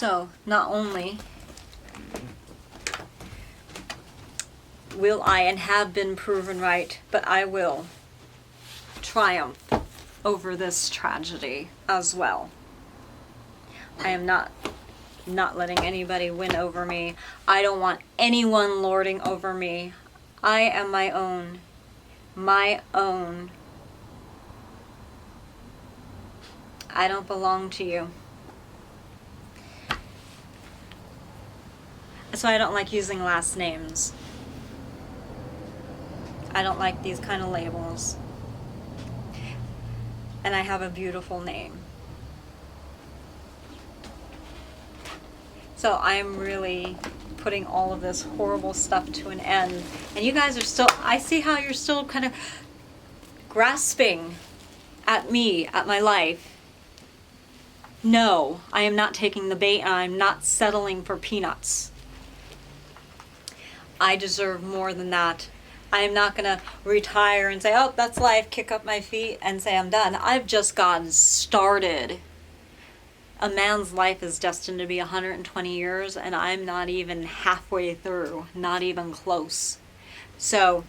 So, not only will I and have been proven right, but I will triumph over this tragedy as well. I am not letting anybody win over me. I don't want anyone lording over me. I am my own. My own. I don't belong to you. So I don't like using last names. I don't like these kind of labels. And I have a beautiful name. So I'm really putting all of this horrible stuff to an end. And you guys are still, I see how you're still kind of grasping at me, at my life. No, I am not taking the bait and I'm not settling for peanuts. I deserve more than that. I am not going to retire and say, oh, that's life, kick up my feet and say I'm done. I've just gotten started. A man's life is destined to be 120 years and I'm not even halfway through, not even close. So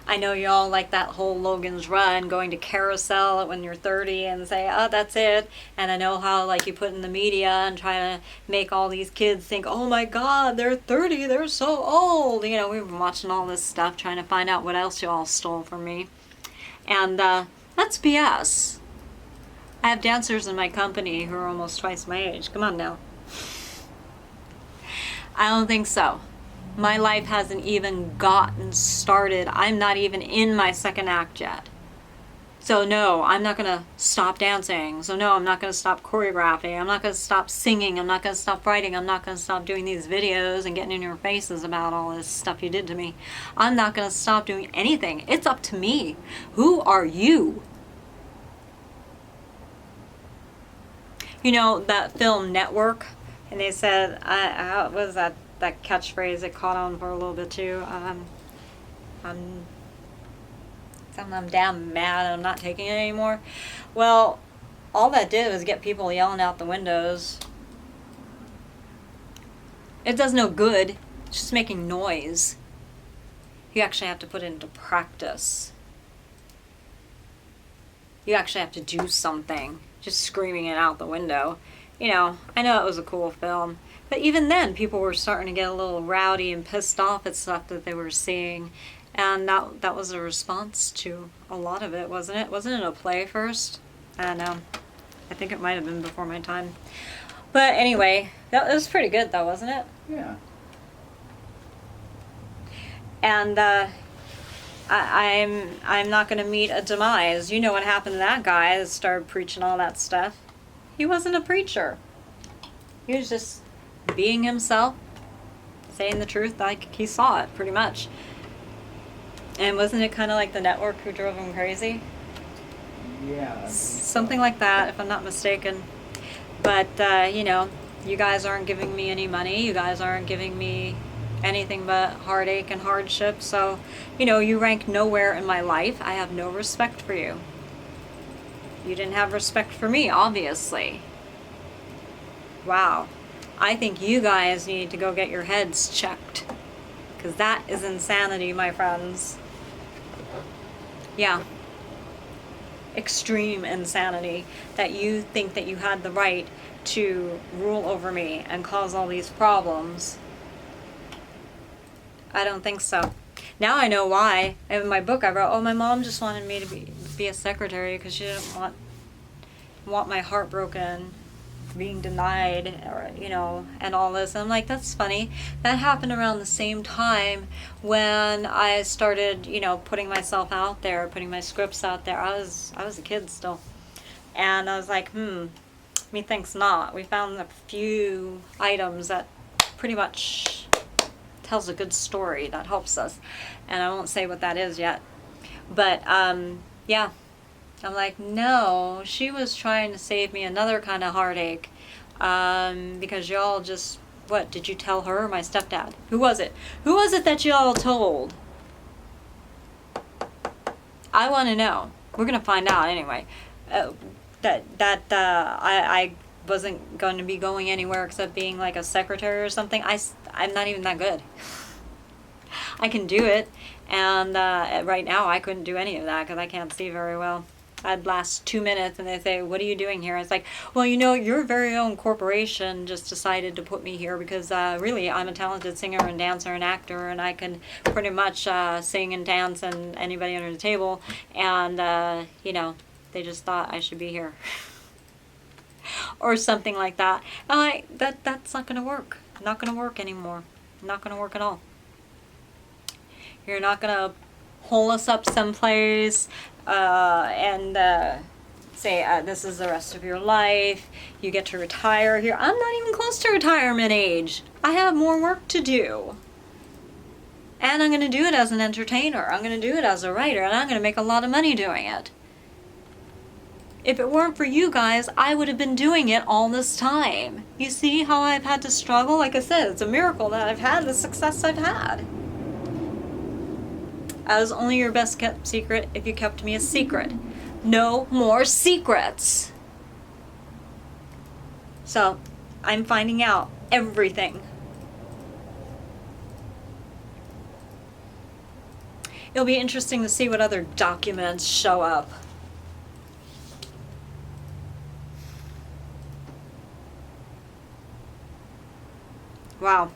I know y'all like that whole Logan's Run, going to carousel when you're 30 and say, oh, that's it. And I know how like you put in the media and try to make all these kids think, oh my God, they're 30, they're so old. You know, we've been watching all this stuff, trying to find out what else y'all stole from me. And that's BS. I have dancers in my company who are almost twice my age. Come on now. I don't think so. My life hasn't even gotten started. I'm not even in my second act yet. So no, I'm not going to stop dancing. So no, I'm not going to stop choreographing. I'm not going to stop singing. I'm not going to stop writing. I'm not going to stop doing these videos and getting in your faces about all this stuff you did to me. I'm not going to stop doing anything. It's up to me. Who are you? You know, that film Network, and they said, what was that catchphrase that caught on for a little bit too? I'm damn mad and I'm not taking it anymore. Well, all that did was get people yelling out the windows. It does no good. It's just making noise. You actually have to put it into practice. You actually have to do something. Just screaming it out the window. You know, I know it was a cool film, but even then people were starting to get a little rowdy and pissed off at stuff that they were seeing, and that was a response to a lot of it, wasn't it? Wasn't it a play first? I don't know. I think it might have been before my time. But anyway, that was pretty good though, wasn't it? Yeah. And I'm not going to meet a demise. You know what happened to that guy that started preaching all that stuff. He wasn't a preacher. He was just being himself, saying the truth like he saw it, pretty much. And wasn't it kind of like the network who drove him crazy? Yeah. Something like that, if I'm not mistaken. But, you know, you guys aren't giving me any money. You guys aren't giving me anything but heartache and hardship. So, you know, you rank nowhere in my life. I have no respect for you. You didn't have respect for me, obviously. Wow. I think you guys need to go get your heads checked. Because that is insanity, my friends. Yeah. Extreme insanity. That you think that you had the right to rule over me and cause all these problems. I don't think so. Now I know why. In my book I wrote, oh, my mom just wanted me to be a secretary because she didn't want my heart broken, being denied, or, you know, and all this. And I'm like, that's funny. That happened around the same time when I started, you know, putting myself out there, putting my scripts out there. I was a kid still. And I was like, methinks not. We found a few items that pretty much tells a good story that helps us, and I won't say what that is yet, but yeah, I'm like, no, she was trying to save me another kind of heartache, because y'all just, what did you tell her or my stepdad? Who was it that y'all told? I want to know. We're gonna find out anyway. I wasn't going to be going anywhere except being like a secretary or something, I'm not even that good. I can do it, and right now I couldn't do any of that because I can't see very well. I'd last 2 minutes and they say, what are you doing here? It's like, well, you know, your very own corporation just decided to put me here because really I'm a talented singer and dancer and actor, and I can pretty much sing and dance and anybody under the table, and you know, they just thought I should be here. Or something like that. That's not going to work. Not going to work anymore. Not going to work at all. You're not going to hole us up someplace and say, this is the rest of your life. You get to retire here. I'm not even close to retirement age. I have more work to do. And I'm going to do it as an entertainer. I'm going to do it as a writer. And I'm going to make a lot of money doing it. If it weren't for you guys, I would have been doing it all this time. You see how I've had to struggle? Like I said, it's a miracle that I've had the success I've had. I was only your best kept secret if you kept me a secret. No more secrets. So, I'm finding out everything. It'll be interesting to see what other documents show up. Wow.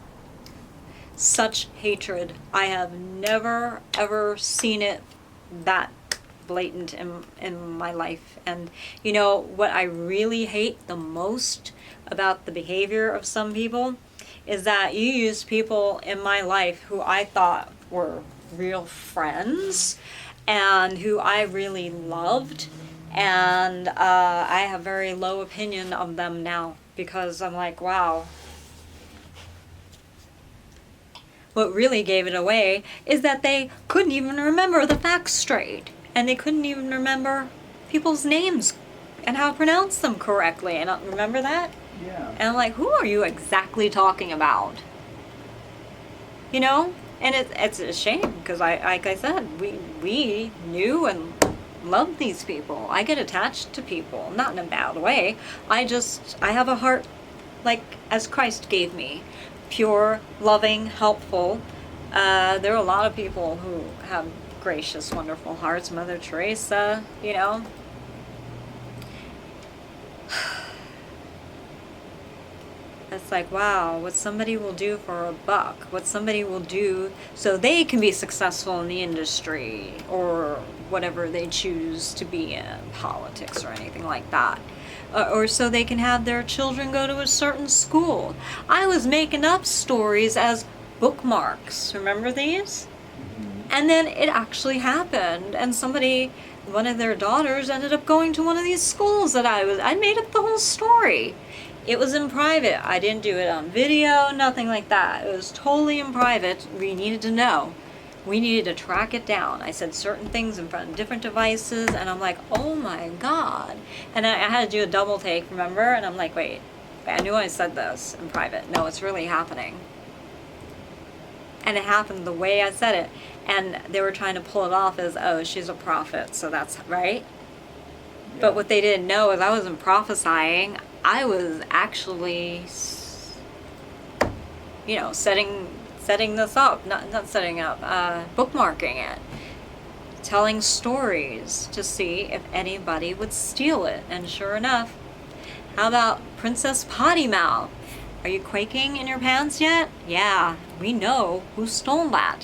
Such hatred. I have never ever seen it that blatant in my life. And you know what I really hate the most about the behavior of some people is that you use people in my life who I thought were real friends and who I really loved, and I have very low opinion of them now because I'm like, wow. What really gave it away is that they couldn't even remember the facts straight. And they couldn't even remember people's names and how to pronounce them correctly. And remember that? Yeah. And I'm like, who are you exactly talking about? You know? And it's a shame because like I said, we knew and loved these people. I get attached to people, not in a bad way. I have a heart like as Christ gave me. Pure, loving, helpful. There are a lot of people who have gracious, wonderful hearts. Mother Teresa, you know. It's like, wow, what somebody will do for a buck, what somebody will do so they can be successful in the industry or whatever they choose to be in, politics or anything like that. Or so they can have their children go to a certain school. I was making up stories as bookmarks. Remember these? Mm-hmm. And then it actually happened. And one of their daughters ended up going to one of these schools that I made up the whole story. It was in private. I didn't do it on video, nothing like that. It was totally in private. We needed to know. We needed to track it down. I said certain things in front of different devices, and I'm like, oh my God. And I had to do a double take, remember? And I'm like, wait, I knew I said this in private. No, it's really happening. And it happened the way I said it. And they were trying to pull it off as, oh, she's a prophet, so that's right. Yeah. But what they didn't know is I wasn't prophesying. I was actually, you know, setting this up, not setting up, bookmarking it, telling stories to see if anybody would steal it. And sure enough, how about Princess Potty Mouth? Are you quaking in your pants yet? Yeah, we know who stole that.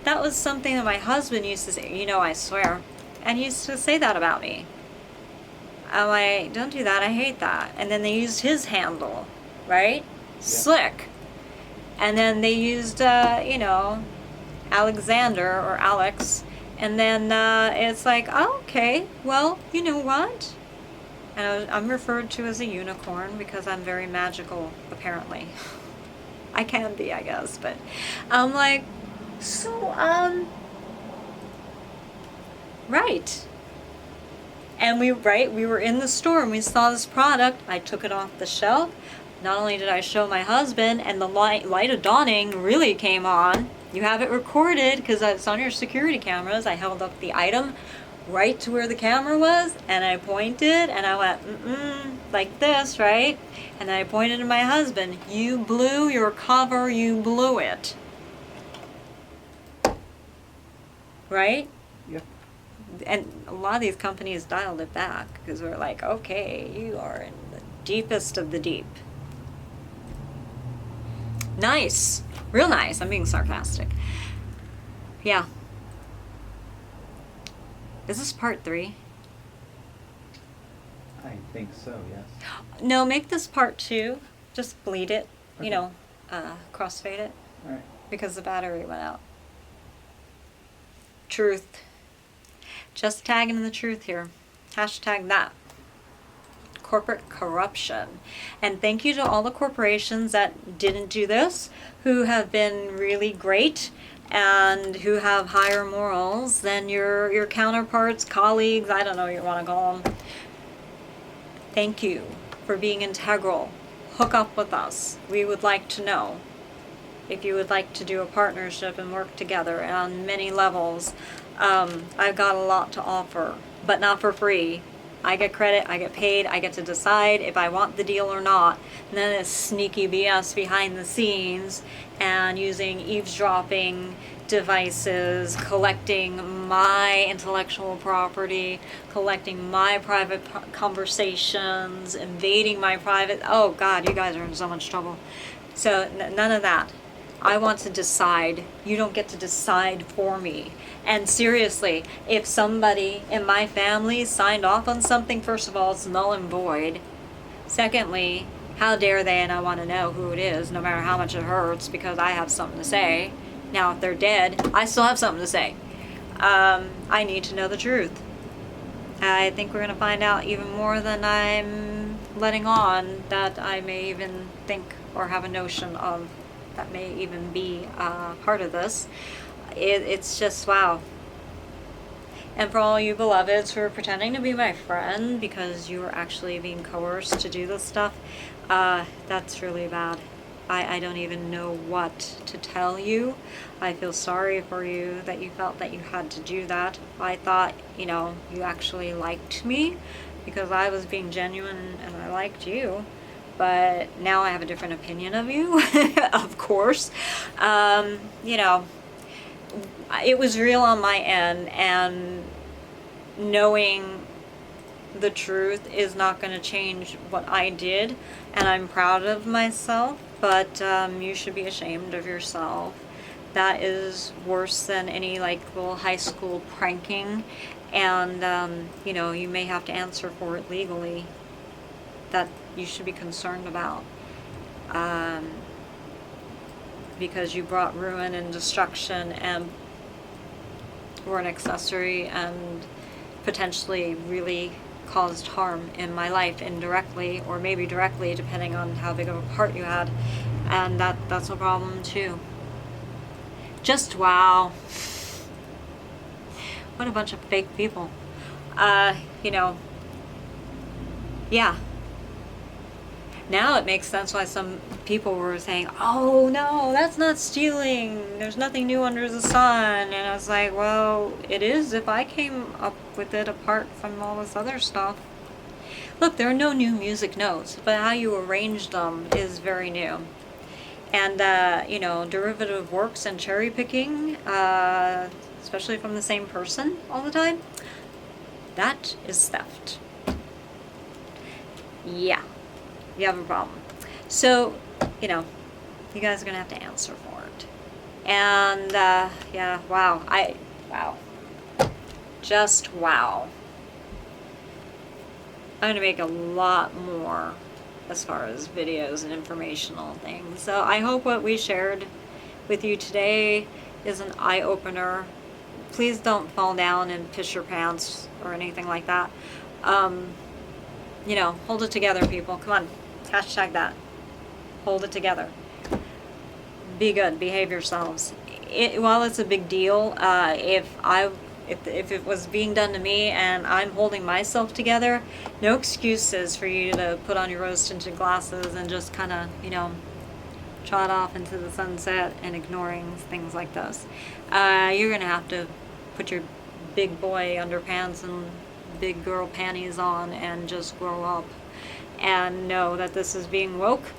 That was something that my husband used to say, you know, I swear, and he used to say that about me. I'm like, don't do that, I hate that. And then they used his handle, right? Yeah. Slick. And then they used, you know, Alexander or Alex. And then it's like, oh, okay, well, you know what? And I'm referred to as a unicorn because I'm very magical, apparently. I can be, I guess. But I'm like, so, right. And we were in the store and we saw this product. I took it off the shelf. Not only did I show my husband, and the light of dawning really came on. You have it recorded because it's on your security cameras. I held up the item right to where the camera was, and I pointed, and I went, like this, right? And then I pointed to my husband. You blew your cover, you blew it. Right? Yep. And a lot of these companies dialed it back because we're like, okay, you are in the deepest of the deep. Nice. Real nice. I'm being sarcastic. Yeah. Is this part 3? I think so, yes. No, make this part 2. Just bleed it. Okay. You know, crossfade it. Alright. Because the battery went out. Truth. Just tagging the truth here. Hashtag that. Corporate corruption. And thank you to all the corporations that didn't do this, who have been really great and who have higher morals than your counterparts, colleagues, I don't know what you want to call them. Thank you for being integral. Hook up with us. We would like to know if you would like to do a partnership and work together on many levels. I've got a lot to offer, but not for free. I get credit, I get paid, I get to decide if I want the deal or not. And then it's sneaky BS behind the scenes and using eavesdropping devices, collecting my intellectual property, collecting my private conversations, invading my private... Oh God, you guys are in so much trouble. So none of that. I want to decide. You don't get to decide for me. And seriously, if somebody in my family signed off on something, first of all, it's null and void. Secondly, how dare they, and I want to know who it is, no matter how much it hurts, because I have something to say. Now, if they're dead, I still have something to say. I need to know the truth. I think we're going to find out even more than I'm letting on that I may even think or have a notion of that may even be part of this. It's just, wow. And for all you beloveds who are pretending to be my friend because you are actually being coerced to do this stuff, that's really bad. I don't even know what to tell you. I feel sorry for you that you felt that you had to do that. I thought, you actually liked me because I was being genuine and I liked you. But now I have a different opinion of you, of course. It was real on my end, and knowing the truth is not going to change what I did, and I'm proud of myself, but you should be ashamed of yourself. That is worse than any little high school pranking, and you may have to answer for it legally. That you should be concerned about, because you brought ruin and destruction and were an accessory and potentially really caused harm in my life indirectly or maybe directly, depending on how big of a part you had, and that's a problem too. Just wow. What a bunch of fake people. Yeah. Now it makes sense why some people were saying, oh no, that's not stealing, there's nothing new under the sun. And I was like, well, it is if I came up with it apart from all this other stuff. Look, there are no new music notes, but how you arrange them is very new. And, derivative works and cherry picking, especially from the same person all the time, that is theft. Yeah. You have a problem. So, you guys are going to have to answer for it. And, yeah, wow. Wow. Just wow. I'm going to make a lot more as far as videos and informational things. So I hope what we shared with you today is an eye-opener. Please don't fall down and piss your pants or anything like that. Hold it together, people. Come on. Hashtag that. Hold it together. Be good. Behave yourselves. While it's a big deal, if it was being done to me and I'm holding myself together, no excuses for you to put on your rose-tinted glasses and just kind of, trot off into the sunset and ignoring things like this. You're going to have to put your big boy underpants and big girl panties on and just grow up and know that this is being woke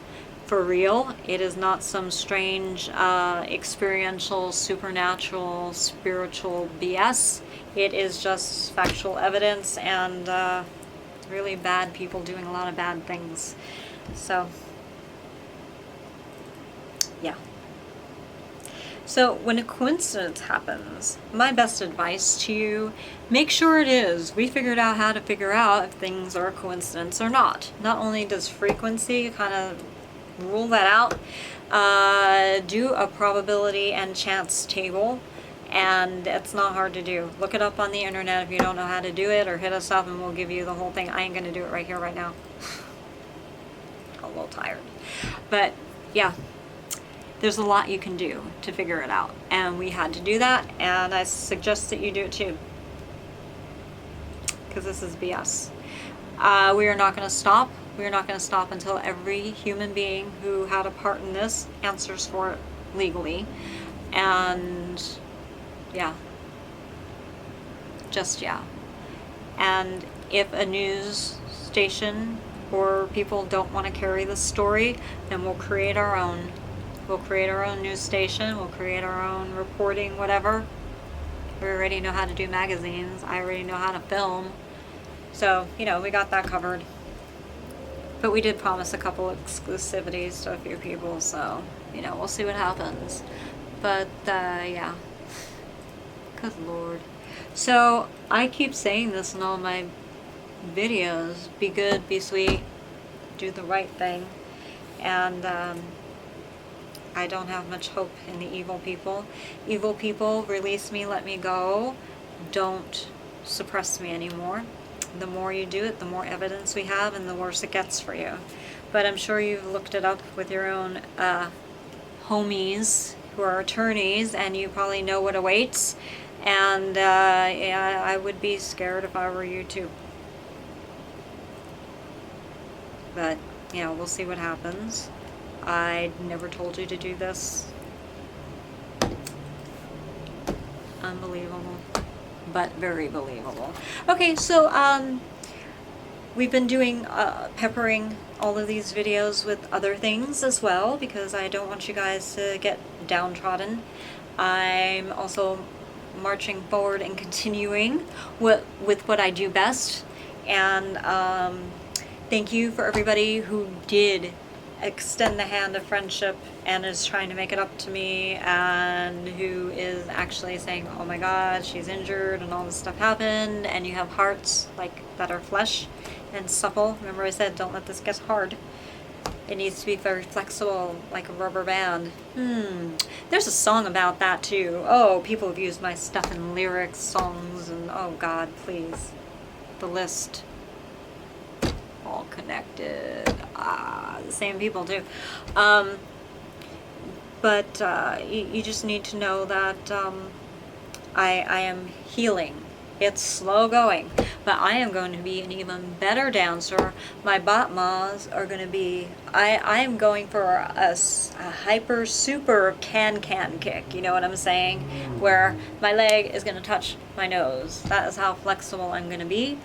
for real. It is not some strange experiential, supernatural, spiritual BS. It is just factual evidence and really bad people doing a lot of bad things. So, yeah. So when a coincidence happens, my best advice to you, make sure it is. We figured out how to figure out if things are a coincidence or not. Not only does frequency kind of rule that out, do a probability and chance table, and it's not hard to do. Look it up on the internet if you don't know how to do it, or hit us up and we'll give you the whole thing. I ain't gonna do it right here, right now. I'm a little tired. But yeah, there's a lot you can do to figure it out, and we had to do that, and I suggest that you do it too, because this is BS. We are not going to stop. We are not going to stop until every human being who had a part in this answers for it legally. And yeah, just yeah. And if a news station or people don't want to carry this story, then we'll create our own. We'll create our own news station. We'll create our own reporting, whatever. We already know how to do magazines. I already know how to film. So, you know, we got that covered. But we did promise a couple exclusivities to a few people, so, you know, we'll see what happens. But, yeah. Good Lord. So, I keep saying this in all my videos. Be good, be sweet, do the right thing. And, I don't have much hope in the evil people. Evil people, release me, let me go. Don't suppress me anymore. The more you do it, the more evidence we have, and the worse it gets for you. But I'm sure you've looked it up with your own homies who are attorneys, and you probably know what awaits. And yeah, I would be scared if I were you too. But, you know, we'll see what happens. I never told you to do this. Unbelievable, but very believable. Okay, so we've been doing peppering all of these videos with other things as well, because I don't want you guys to get downtrodden. I'm also marching forward and continuing with what I do best. And thank you for everybody who did extend the hand of friendship and is trying to make it up to me, and who is actually saying, oh my god, she's injured and all this stuff happened, and you have hearts like that are flesh and supple. Remember I said, don't let this get hard. It needs to be very flexible, like a rubber band. There's a song about that too. Oh, people have used my stuff in lyrics, songs, and oh god, please. The list. All connected. The same people too. But you just need to know that I am healing. It's slow going, but I am going to be an even better dancer. My batmas are going to be, I am going for a hyper super can kick, you know what I'm saying? Where my leg is going to touch my nose. That is how flexible I'm going to be.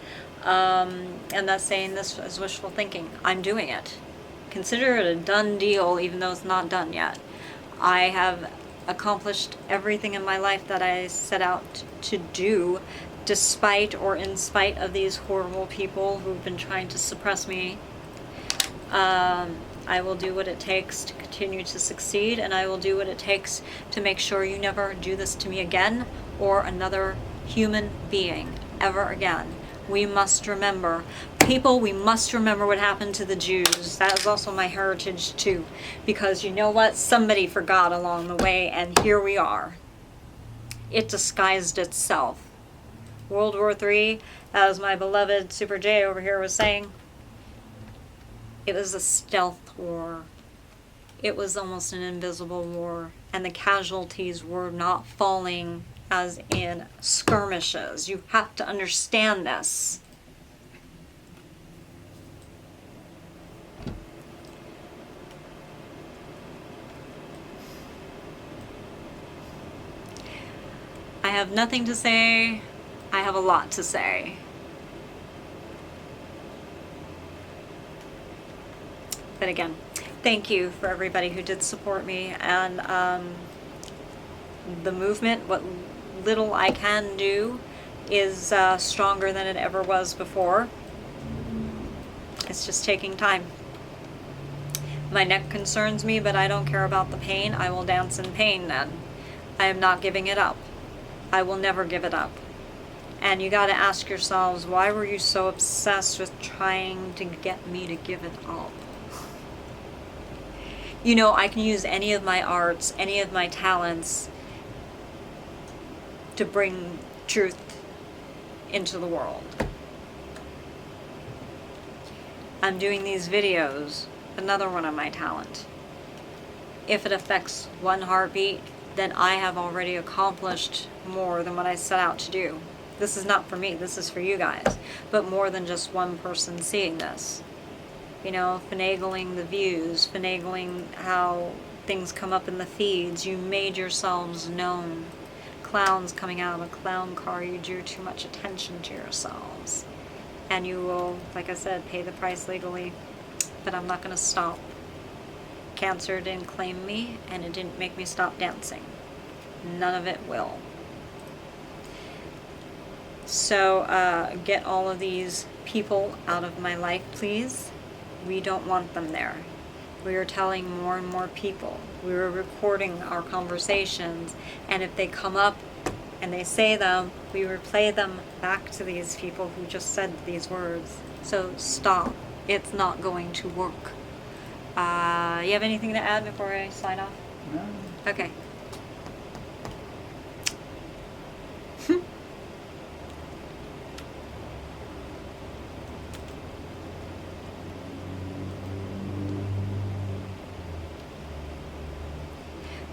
And that's saying this is wishful thinking. I'm doing it. Consider it a done deal, even though it's not done yet. I have accomplished everything in my life that I set out to do, despite or in spite of these horrible people who've been trying to suppress me. I will do what it takes to continue to succeed, and I will do what it takes to make sure you never do this to me again, or another human being ever again. We must remember, people, we must remember what happened to the Jews. That is also my heritage too, because you know what? Somebody forgot along the way, and here we are. It disguised itself. World War III, as my beloved Super J over here was saying, it was a stealth war. It was almost an invisible war, and the casualties were not falling as in skirmishes. You have to understand this. I have nothing to say. I have a lot to say. But again, thank you for everybody who did support me, and the movement, what little I can do, is stronger than it ever was before. It's just taking time. My neck concerns me, but I don't care about the pain. I will dance in pain then. I am not giving it up. I will never give it up. And you got to ask yourselves, why were you so obsessed with trying to get me to give it up? You know, I can use any of my arts, any of my talents to bring truth into the world. I'm doing these videos, another one of my talent. If it affects one heartbeat, then I have already accomplished more than what I set out to do. This is not for me, this is for you guys, but more than just one person seeing this. You know, finagling the views, finagling how things come up in the feeds. You made yourselves known. Clowns coming out of a clown car, you drew too much attention to yourselves. And you will, like I said, pay the price legally. But I'm not going to stop. Cancer didn't claim me, and it didn't make me stop dancing. None of it will. So get all of these people out of my life, please. We don't want them there. We are telling more and more people. We are recording our conversations, and if they come up and they say them, we replay them back to these people who just said these words. So stop. It's not going to work. You have anything to add before I sign off? No. Okay.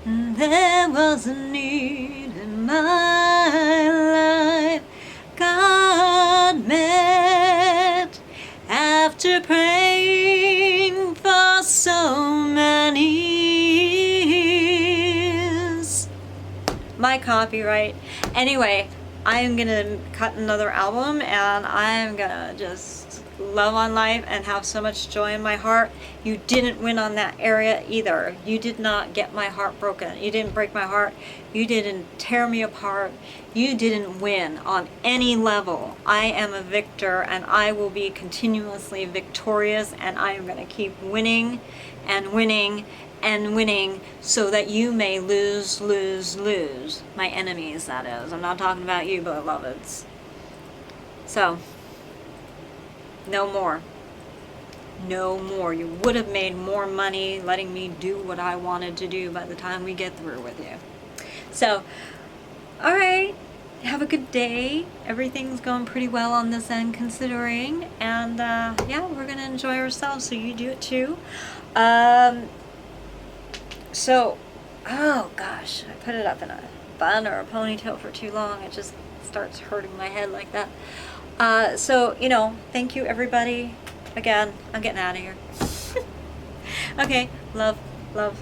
There was a need in my life God met after praying for so many years. My copyright. Anyway, I am gonna cut another album, and I am gonna just love on life and have so much joy in my heart. You didn't win on that area either. You did not get my heart broken. You didn't break my heart. You didn't tear me apart. You didn't win on any level. I am a victor, and I will be continuously victorious, and I am going to keep winning and winning and winning so that you may lose, lose, lose. My enemies, that is. I'm not talking about you, beloveds. So, no more. No more. You would have made more money letting me do what I wanted to do by the time we get through with you. So, alright. Have a good day. Everything's going pretty well on this end considering. And yeah, we're going to enjoy ourselves, so you do it too. So, oh gosh, I put it up in a bun or a ponytail for too long. It just starts hurting my head like that. So, you know, thank you everybody. Again, I'm getting out of here. Okay, love, love.